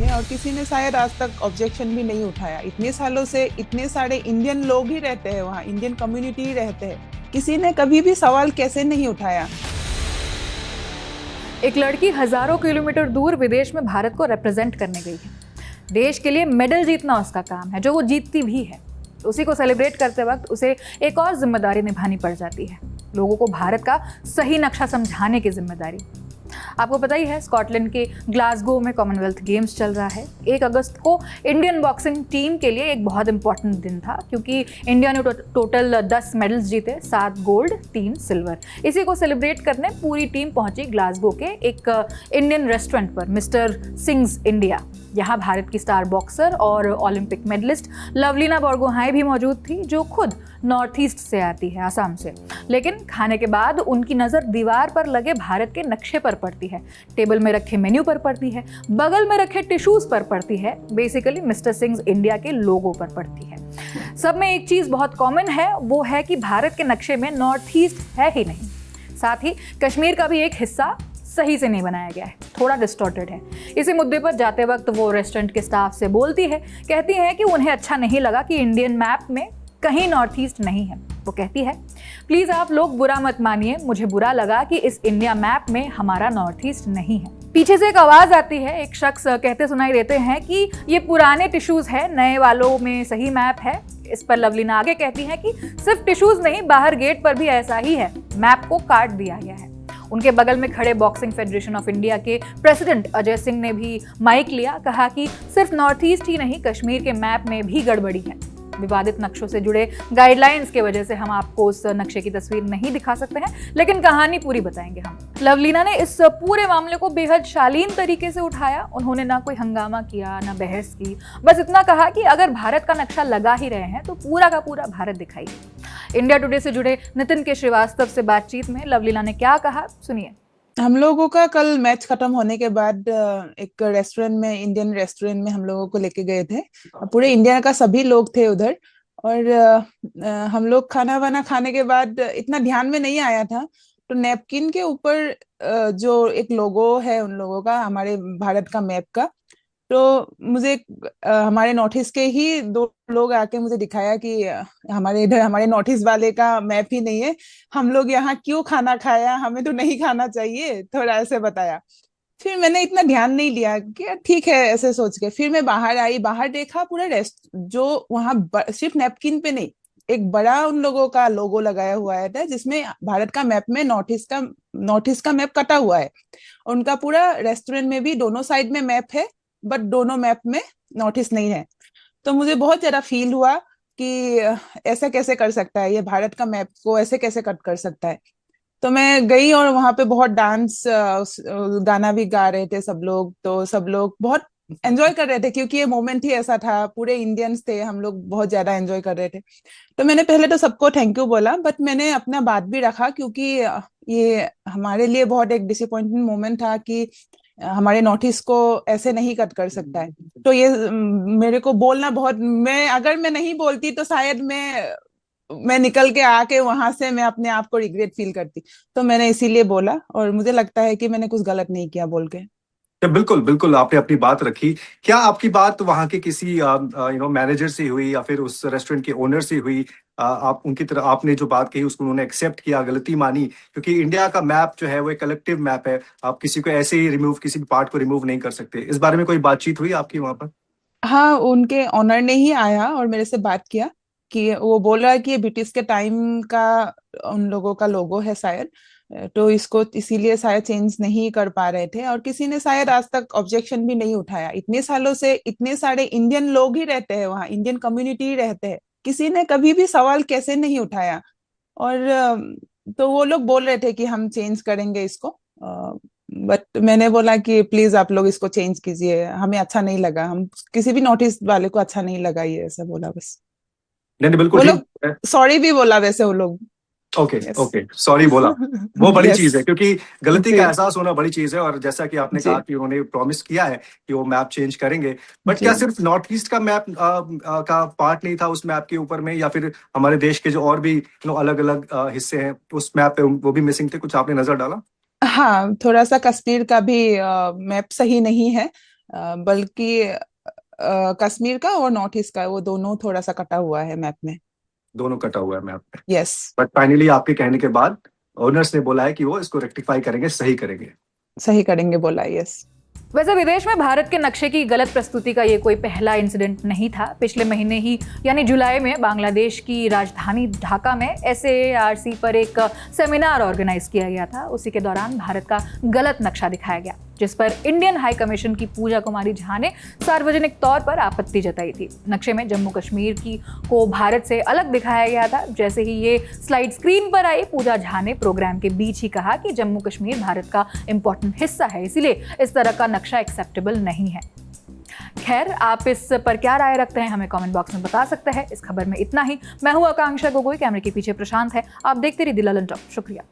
थे और किसी ने शायद आज तक ऑब्जेक्शन भी नहीं उठाया। इतने सालों से इतने सारे इंडियन लोग ही रहते हैं वहाँ, इंडियन कम्युनिटी ही रहते हैं, किसी ने कभी भी सवाल कैसे नहीं उठाया। एक लड़की हजारों किलोमीटर दूर विदेश में भारत को रिप्रेजेंट करने गई है। देश के लिए मेडल जीतना उसका काम है, जो वो जीतती भी है। उसी को सेलिब्रेट करते वक्त उसे एक और जिम्मेदारी निभानी पड़ जाती है, लोगों को भारत का सही नक्शा समझाने की जिम्मेदारी। आपको पता ही है, स्कॉटलैंड के ग्लासगो में कॉमनवेल्थ गेम्स चल रहा है। 1 अगस्त को इंडियन बॉक्सिंग टीम के लिए एक बहुत इंपॉर्टेंट दिन था, क्योंकि इंडिया ने टोटल 10 मेडल्स जीते, 7 गोल्ड 3 सिल्वर। इसी को सेलिब्रेट करने पूरी टीम पहुंची ग्लासगो के एक इंडियन रेस्टोरेंट पर, मिस्टर सिंग्स इंडिया। यहाँ भारत की स्टार बॉक्सर और ओलंपिक मेडलिस्ट लवलीना बोरगोहाई भी मौजूद थी, जो खुद नॉर्थ ईस्ट से आती है, आसाम से। लेकिन खाने के बाद उनकी नज़र दीवार पर लगे भारत के नक्शे पर पड़ती है, टेबल में रखे मेन्यू पर पड़ती है, बगल में रखे टिश्यूज पर पड़ती है, बेसिकली मिस्टर सिंग्स इंडिया के लोगो पर पड़ती है। सब में एक चीज़ बहुत कॉमन है, वो है कि भारत के नक्शे में नॉर्थ ईस्ट है ही नहीं। साथ ही कश्मीर का भी एक हिस्सा सही से नहीं बनाया गया है, थोड़ा डिस्टॉर्टेड है। इसी मुद्दे पर जाते वक्त वो रेस्टोरेंट के स्टाफ से बोलती है, कहती है कि उन्हें अच्छा नहीं लगा कि इंडियन मैप में कहीं नॉर्थ ईस्ट नहीं है। वो कहती है, प्लीज़ आप लोग बुरा मत मानिए, मुझे बुरा लगा कि इस इंडिया मैप में हमारा नॉर्थ ईस्ट नहीं है। पीछे से एक आवाज़ आती है, एक शख्स कहते सुनाई देते हैं कि ये पुराने टिश्यूज़ है, नए वालों में सही मैप है। इस पर लवलीना आगे कहती है कि सिर्फ टिश्यूज़ नहीं, बाहर गेट पर भी ऐसा ही है, मैप को काट दिया गया है। उनके बगल में खड़े बॉक्सिंग फेडरेशन ऑफ इंडिया के प्रेसिडेंट अजय सिंह ने भी माइक लिया, कहा कि सिर्फ नॉर्थ ईस्ट ही नहीं, कश्मीर के मैप में भी गड़बड़ी है। विवादित नक्शों से जुड़े गाइडलाइंस के वजह से हम आपको उस नक्शे की तस्वीर नहीं दिखा सकते हैं, लेकिन कहानी पूरी बताएंगे हम। लवलीना ने इस पूरे मामले को बेहद शालीन तरीके से उठाया। उन्होंने ना कोई हंगामा किया, ना बहस की, बस इतना कहा कि अगर भारत का नक्शा लगा ही रहे हैं तो पूरा का पूरा भारत दिखाइए। इंडिया टुडे से जुड़े नितिन के श्रीवास्तव से बातचीत में लवलीना ने क्या कहा, सुनिए। हम लोगों का कल मैच खत्म होने के बाद एक रेस्टोरेंट में, इंडियन रेस्टोरेंट में हम लोगों को लेके गए थे। पूरे इंडिया का सभी लोग थे उधर। और हम लोग खाना वाना खाने के बाद इतना ध्यान में नहीं आया था, तो नैपकिन के ऊपर जो एक लोगो है उन लोगों का, हमारे भारत का मैप का, तो मुझे हमारे नॉर्थ ईस्ट के ही 2 लोग आके मुझे दिखाया कि हमारे इधर, हमारे नॉर्थ ईस्ट वाले का मैप ही नहीं है, हम लोग यहाँ क्यों खाना खाया, हमें तो नहीं खाना चाहिए, थोड़ा ऐसे बताया। फिर मैंने इतना ध्यान नहीं दिया कि ठीक है, ऐसे सोच के फिर मैं बाहर आई। बाहर देखा पूरा रेस्ट जो वहाँ सिर्फ नैपकिन पे नहीं, एक बड़ा उन लोगों का लोगो लगाया हुआ है जिसमें भारत का मैप में नॉर्थ ईस्ट का मैप कटा हुआ है। उनका पूरा रेस्टोरेंट में भी दोनों साइड में मैप है, बट दोनों मैप में नॉर्थ ईस्ट नहीं है। तो मुझे बहुत ज्यादा फील हुआ कि ऐसा कैसे कर सकता है, ये भारत का मैप को ऐसे कैसे कट कर सकता है। तो मैं गई और वहां पे बहुत डांस, गाना भी गा रहे थे सब लोग, तो सब लोग बहुत एंजॉय कर रहे थे, क्योंकि ये मोमेंट ही ऐसा था, पूरे इंडियंस थे, हम लोग बहुत ज्यादा एंजॉय कर रहे थे। तो मैंने पहले तो सबको थैंक यू बोला, बट मैंने अपना बात भी रखा, क्योंकि ये हमारे लिए बहुत एक डिसअपॉइंटिंग मोमेंट था कि हमारे नॉर्थ ईस्ट को ऐसे नहीं कट कर सकता है। तो ये मेरे को बोलना बहुत, मैं अगर मैं नहीं बोलती तो शायद मैं निकल के आके वहां से मैं अपने आप को रिग्रेट फील करती। तो मैंने इसीलिए बोला, और मुझे लगता है कि मैंने कुछ गलत नहीं किया बोल के। तो बिल्कुल बिल्कुल आपने अपनी बात रखी। क्या आपकी बात वहां के किसी मैनेजर से हुई या फिर उस रेस्टोरेंट के ओनर से हुई? आप उनकी तरह आपने जो बात कही उसको उन्होंने एक्सेप्ट किया, गलती मानी? क्योंकि इंडिया का मैप जो है वो एक कलेक्टिव मैप है, आप किसी को ऐसे ही रिमूव, किसी भी पार्ट को रिमूव नहीं कर सकते। इस बारे में कोई बातचीत हुई आपकी वहां पर? हाँ, उनके ऑनर ने ही आया और मेरे से बात किया कि वो बोल रहा है कि ये ब्रिटिश के टाइम का उन लोगों का लोगो है शायद, तो इसको इसीलिए शायद चेंज नहीं कर पा रहे थे, और किसी ने शायद आज तक ऑब्जेक्शन भी नहीं उठाया। इतने सालों से इतने सारे इंडियन लोग ही रहते हैं वहाँ, इंडियन कम्युनिटी ही रहते हैं, किसी ने कभी भी सवाल कैसे नहीं उठाया। और तो वो लोग बोल रहे थे कि हम चेंज करेंगे इसको, बट मैंने बोला कि प्लीज आप लोग इसको चेंज कीजिए, हमें अच्छा नहीं लगा, हम किसी भी नॉर्थ ईस्ट वाले को अच्छा नहीं लगा, ये ऐसा बोला बस। नहीं नहीं, बिल्कुल वो ठीक लोग है। सॉरी भी बोला वैसे वो लोग। Okay yes. ओके, सॉरी बोला, वो बड़ी यस। चीज है, क्योंकि गलती जी। का एहसास होना बड़ी चीज है। और जैसा कि आपने जी। कहा कि उन्होंने प्रॉमिस किया है कि वो मैप चेंज करेंगे, बट जी। क्या सिर्फ नॉर्थ ईस्ट का मैप का पार्ट नहीं था उस मैप के ऊपर में, या फिर हमारे देश के जो और भी अलग अलग हिस्से हैं उस मैप पे वो भी मिसिंग थे? कुछ आपने नजर डाला? हाँ, थोड़ा सा कश्मीर का भी मैप सही नहीं है, बल्कि कश्मीर का और नॉर्थ ईस्ट का वो दोनों थोड़ा सा कटा हुआ है मैप में। दोनों कटा हुआ है मैप पे। यस। बट फाइनली आपके कहने के बाद ओनर्स ने बोला है कि वो इसको रेक्टिफाई करेंगे, सही करेंगे। सही करेंगे बोला, यस। वैसे विदेश में भारत के नक्शे की गलत प्रस्तुति का ये कोई पहला इंसिडेंट नहीं था। पिछले महीने ही यानी जुलाई में बांग्लादेश की राजधानी ढाका में SAARC पर एक सेमिनार ऑर्गेनाइज किया गया था। उसी के दौरान भारत का गलत नक्शा दिखाया गया, जिस पर इंडियन हाई कमीशन की पूजा कुमारी झा ने सार्वजनिक तौर पर आपत्ति जताई थी। नक्शे में जम्मू कश्मीर को भारत से अलग दिखाया गया था। जैसे ही ये स्लाइड स्क्रीन पर आई, पूजा झा ने प्रोग्राम के बीच ही कहा कि जम्मू कश्मीर भारत का इंपॉर्टेंट हिस्सा है, इसीलिए इस तरह का नक्शा एक्सेप्टेबल नहीं है। खैर, आप इस पर क्या राय रखते हैं हमें कमेंट बॉक्स में बता सकते हैं। इस खबर में इतना ही। मैं हूं आकांक्षा गोगोई, कैमरे के पीछे प्रशांत है। आप देखते रहिए दिल ललन टॉक। शुक्रिया।